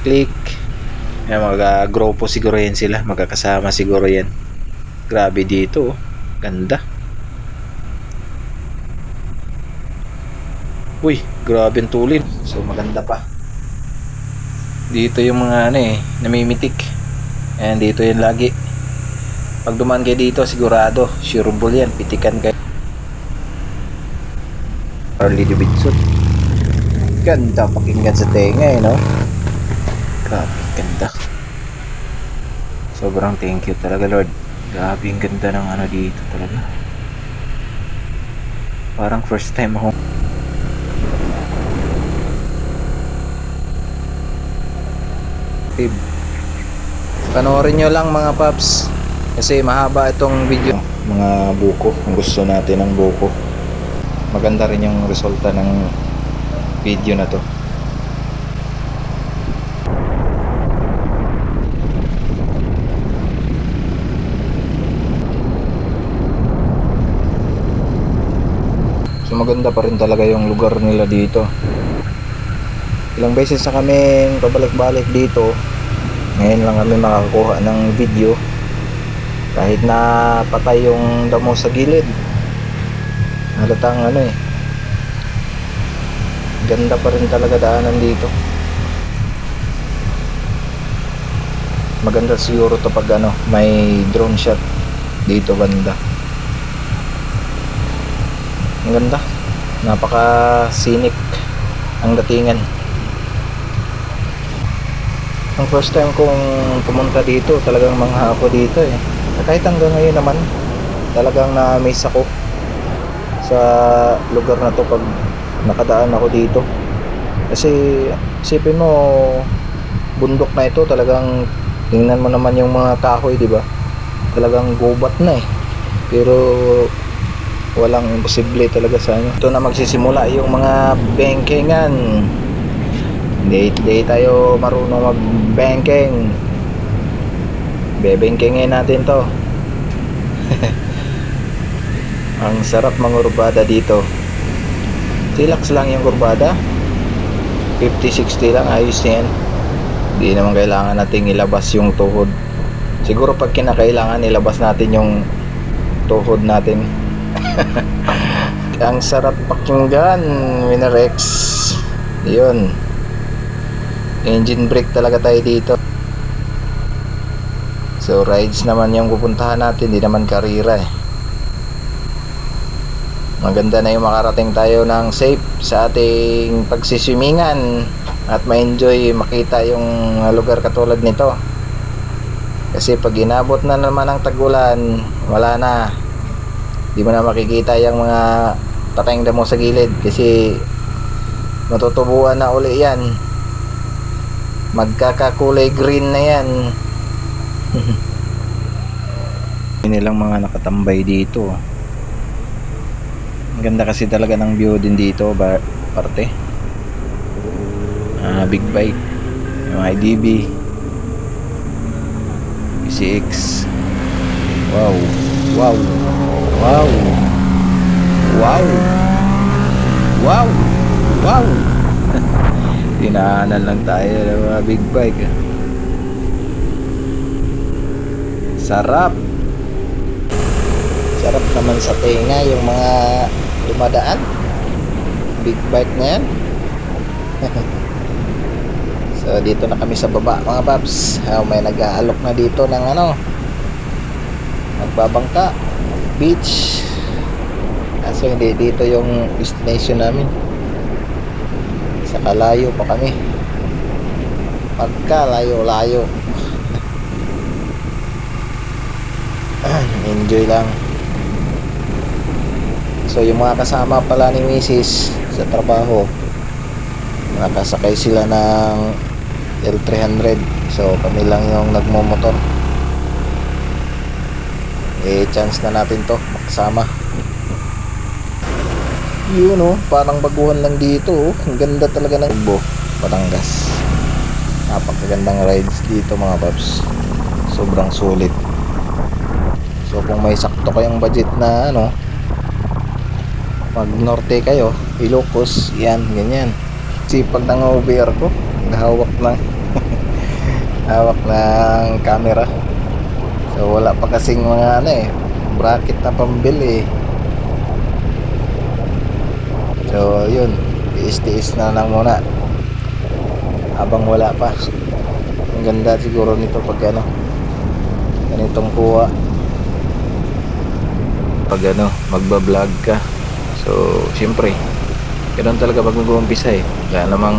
Click. Yan, mag-grupo siguro yan sila. Magkakasama siguro yan. Grabe dito. Ganda. Uy, grabe ang tulin. So maganda pa. Dito yung mga namimitik. Ayan, dito yan lagi. Pag dumaan kayo dito, sigurado, sureable yan. Pitikan kayo. Harley Davidson. Ganda pakinggan sa tenga no? Grabe, ganda. Sobrang thank you talaga, Lord. Grabe ang ganda ng dito talaga. Parang first time ako. Panoorin nyo lang mga paps, kasi mahaba itong video. Mga buko, kung gusto natin ng buko, maganda rin yung resulta ng video na to. So maganda pa rin talaga yung lugar nila dito. Ilang beses na kaming pabalik-balik dito. Ngayon lang kami makakuha ng video. Kahit na patay yung damo sa gilid, halatang ganda pa rin talaga daanan dito. Maganda siguro to pag may drone shot dito banda. Ang ganda, napaka scenic ang datingan. Ang first time kong pumunta dito, talagang mangha ako dito kahit hanggang ngayon naman talagang na-miss ako sa lugar na to pag nakadaan ako dito. Kasi isipin mo, bundok na ito, talagang tingnan mo naman yung mga kahoy, di ba? Talagang gubat na pero walang imposible talaga sa ito na magsisimula yung mga bengkengan. Hindi tayo marunong mag-bengkeng. Bebengkengin natin to. Ang sarap mangurbada dito. Chillax lang yung kurbada. 50-60 lang, ayos na yan. Hindi naman kailangan nating ilabas yung tuhod. Siguro pag kinakailangan, ilabas natin yung tuhod natin. Ang sarap pakinggan, Minarex. Yun, engine brake talaga tayo dito. So rides naman yung pupuntahan natin, hindi naman karira Maganda na yung makarating tayo ng safe sa ating pagsiswimingan at ma-enjoy makita yung lugar katulad nito. Kasi pag inabot na naman ng tag-ulan, wala na, di mo na makikita yung mga patayang damo sa gilid kasi matutubuan na uli yan, magkakakulay green na yan. Nilang mga nakatambay dito. Ang ganda kasi talaga ng view din dito parte. Big bike, yung IDB, PCX. Wow, wow, wow, wow, wow, wow. Tinaanan lang tayo ng mga big bike. Sarap. Sarap naman sa tenga yung mga dumadaan. Big bike na yan. So dito na kami sa baba mga paps. May nag-aalok na dito ng nagbabangka beach. So hindi dito yung destination namin. Sa kalayo pa kami. Pagka layo-layo. Enjoy lang. So yung mga kasama pala ni Mrs. sa trabaho, nakasakay sila ng L300. So kami lang yung nagmomotor. Chance na natin to makasama. Yun parang baguhan lang dito. Ang ganda talaga ng Batangas. Napakagandang rides dito mga paps. Sobrang sulit. So kung may sakto kayong budget na pag norte kayo, Ilocos, yan, ganyan. Sipag ng OBR ko, nahawak lang. hawak ng camera. So wala pa kasing mga bracket na pambili. So yun, tiis-tiis na lang muna habang wala pa. Ang ganda siguro nito pag ganitong kuha pag magbablog ka. So syempre ganun talaga pag mag-uumpisa wala namang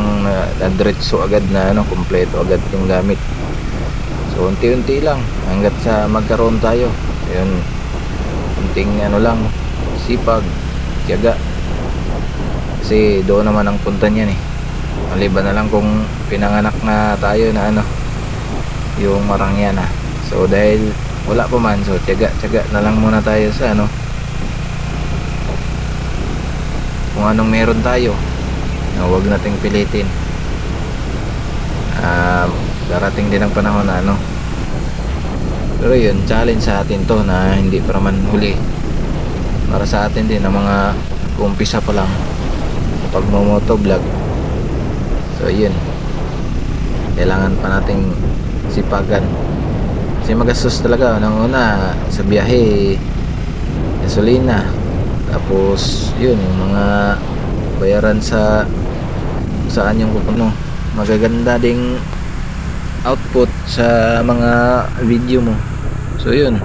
diretso agad na kumpleto agad yung gamit. So unti-unti lang hanggat sa magkaroon tayo. Ayun, unting lang, sipag, tiyaga. Kasi doon naman ang punta niyan maliban na lang kung pinanganak na tayo na yung marangya na. So dahil wala pa man, so tiyaga na lang muna tayo sa kung anong meron tayo. Huwag nating pilitin. Darating din ang panahon na pero yun, challenge sa atin to na hindi pa naman huli para sa atin din na mga umpisa pa lang pag motovlog. So yun, kailangan pa nating sipagan kasi magastos talaga. Unang una sa biyahe, gasolina, tapos yun yung mga bayaran sa saan yung magaganda ding output sa mga video mo. So yun,